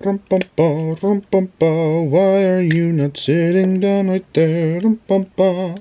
Rum-bum-ba, rum-bum-ba, why are you not sitting down right there? Rum-bum-ba.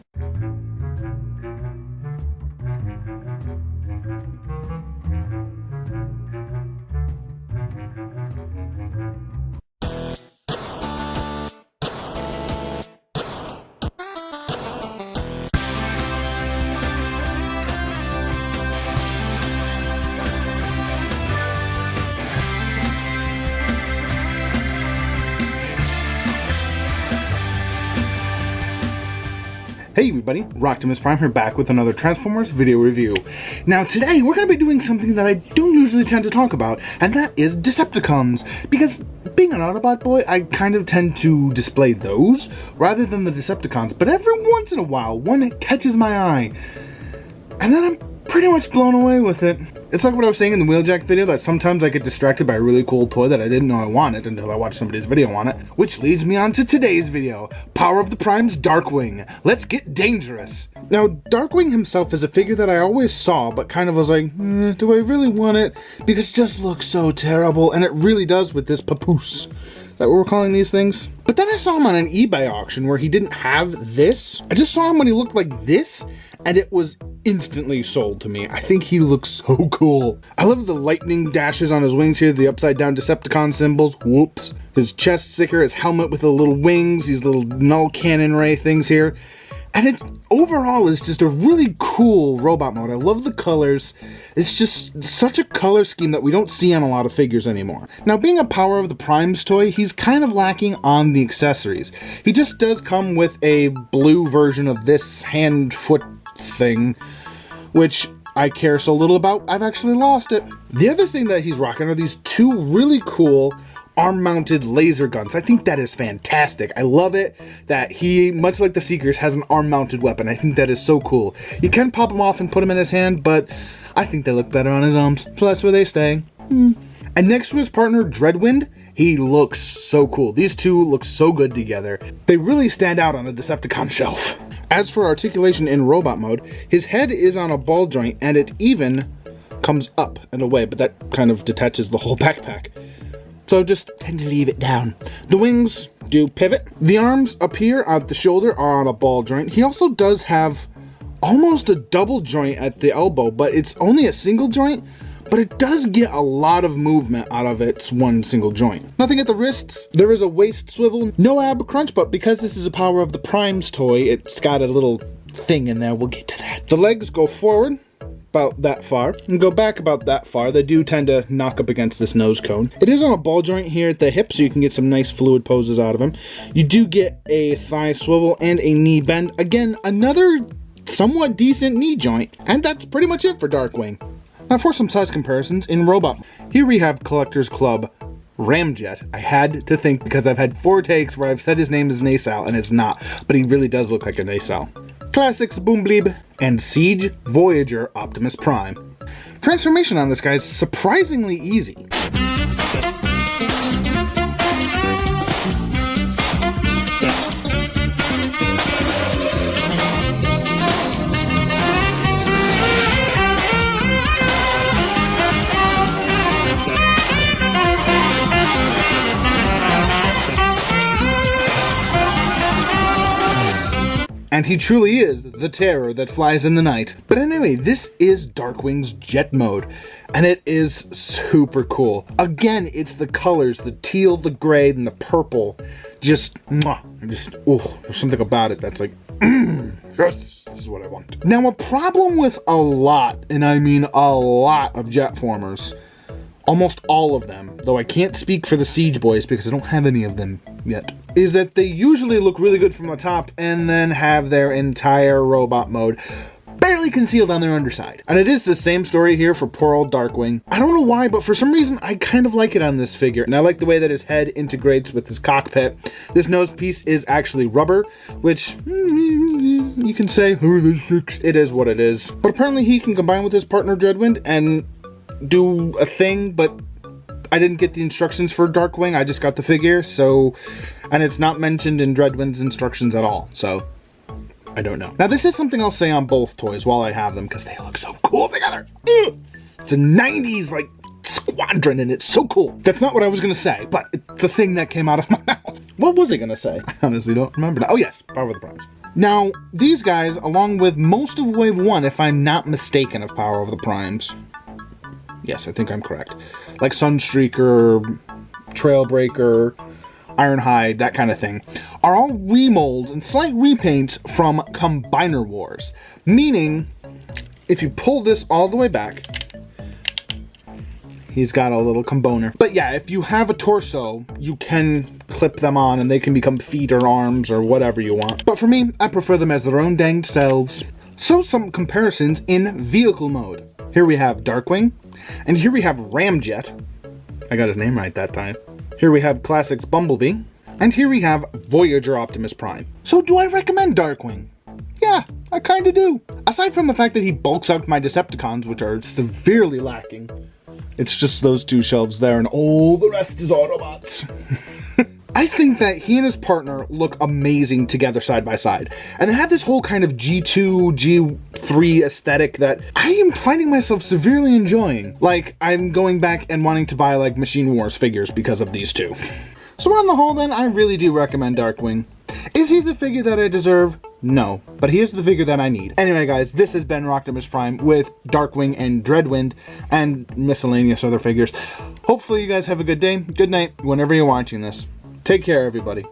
Hey everybody, Rocktimus Prime here, back with another Transformers video review. Now today we're going to be doing something that I don't usually tend to talk about, and that is Decepticons. Because being an Autobot boy, I kind of tend to display those rather than the Decepticons, but every once in a while one catches my eye, and then I'm pretty much blown away with it. It's like what I was saying in the Wheeljack video, that sometimes I get distracted by a really cool toy that I didn't know I wanted until I watched somebody's video on it. Which leads me on to today's video, Power of the Primes Darkwing. Let's get dangerous. Now, Darkwing himself is a figure that I always saw, but kind of was like, do I really want it? Because it just looks so terrible, and it really does with this papoose. Is that what we're calling these things? But then I saw him on an eBay auction where he didn't have this. I just saw him when he looked like this, and it was instantly sold to me. I think he looks so cool. I love the lightning dashes on his wings here, the upside down Decepticon symbols. Whoops. His chest sticker, his helmet with the little wings, these little null cannon ray things here. And it overall is just a really cool robot mode. I love the colors. It's just such a color scheme that we don't see on a lot of figures anymore. Now, being a Power of the Primes toy, he's kind of lacking on the accessories. He just does come with a blue version of this hand-foot thing, which I care so little about, I've actually lost it. The other thing that he's rocking are these two really cool arm-mounted laser guns. I think that is fantastic. I love it that he, much like the Seekers, has an arm-mounted weapon. I think that is so cool. You can pop them off and put them in his hand, but I think they look better on his arms, so that's where they stay. And next to his partner, Dreadwind, he looks so cool. These two look so good together. They really stand out on a Decepticon shelf. As for articulation in robot mode, his head is on a ball joint, and it even comes up and away, but that kind of detaches the whole backpack. So just tend to leave it down. The wings do pivot. The arms up here at the shoulder are on a ball joint. He also does have almost a double joint at the elbow, but it's only a single joint, but it does get a lot of movement out of its one single joint. Nothing at the wrists. There is a waist swivel, no ab crunch, but because this is a Power of the Primes toy, it's got a little thing in there. We'll get to that. The legs go forward about that far and go back about that far. They do tend to knock up against this nose cone. It is on a ball joint here at the hip, so you can get some nice fluid poses out of him. You do get a thigh swivel and a knee bend. Again, another somewhat decent knee joint, and that's pretty much it for Darkwing. Now for some size comparisons in robot. Here we have Collector's Club Ramjet. I had to think because I've had 4 takes where I've said his name is Nasal and it's not, but he really does look like a Nasal. Classics Boom Bleeb, and Siege Voyager Optimus Prime. Transformation on this guy is surprisingly easy. And he truly is the terror that flies in the night. But anyway, this is Darkwing's jet mode, and it is super cool. Again, it's the colors, the teal, the gray, and the purple. Just, oh, there's something about it that's like, yes, this is what I want. Now, a problem with a lot, and I mean a lot of Jetformers, almost all of them, though I can't speak for the Siege Boys because I don't have any of them yet, is that they usually look really good from the top and then have their entire robot mode barely concealed on their underside. And it is the same story here for poor old Darkwing. I don't know why, but for some reason I kind of like it on this figure, and I like the way that his head integrates with his cockpit. This nose piece is actually rubber, which you can say, it is what it is. But apparently he can combine with his partner Dreadwind and do a thing, but I didn't get the instructions for Darkwing. I just got the figure, so, and it's not mentioned in Dreadwind's instructions at all, so I don't know. Now this is something I'll say on both toys while I have them, because they look so cool together. It's a 90s like squadron, and it's so cool. That's not what I was gonna say, but it's a thing that came out of my mouth. What was I gonna say? I honestly don't remember now. Oh yes, Power of the Primes. Now, these guys, along with most of Wave 1, if I'm not mistaken, of Power of the Primes. Yes, I think I'm correct. Like Sunstreaker, Trailbreaker, Ironhide, that kind of thing, are all remolds and slight repaints from Combiner Wars. Meaning, if you pull this all the way back, he's got a little comboner. But yeah, if you have a torso, you can clip them on and they can become feet or arms or whatever you want. But for me, I prefer them as their own danged selves. So some comparisons in vehicle mode. Here we have Darkwing, and here we have Ramjet. I got his name right that time. Here we have Classics Bumblebee, and here we have Voyager Optimus Prime. So do I recommend Darkwing? Yeah, I kinda do. Aside from the fact that he bulks out my Decepticons, which are severely lacking. It's just those two shelves there, and all the rest is Autobots. I think that he and his partner look amazing together side by side. And they have this whole kind of G2, G3 aesthetic that I am finding myself severely enjoying. Like, I'm going back and wanting to buy, like, Machine Wars figures because of these two. So on the whole, then, I really do recommend Darkwing. Is he the figure that I deserve? No, but he is the figure that I need. Anyway, guys, this has been Rocktimus Prime with Darkwing and Dreadwind and miscellaneous other figures. Hopefully you guys have a good day, good night, whenever you're watching this. Take care, everybody.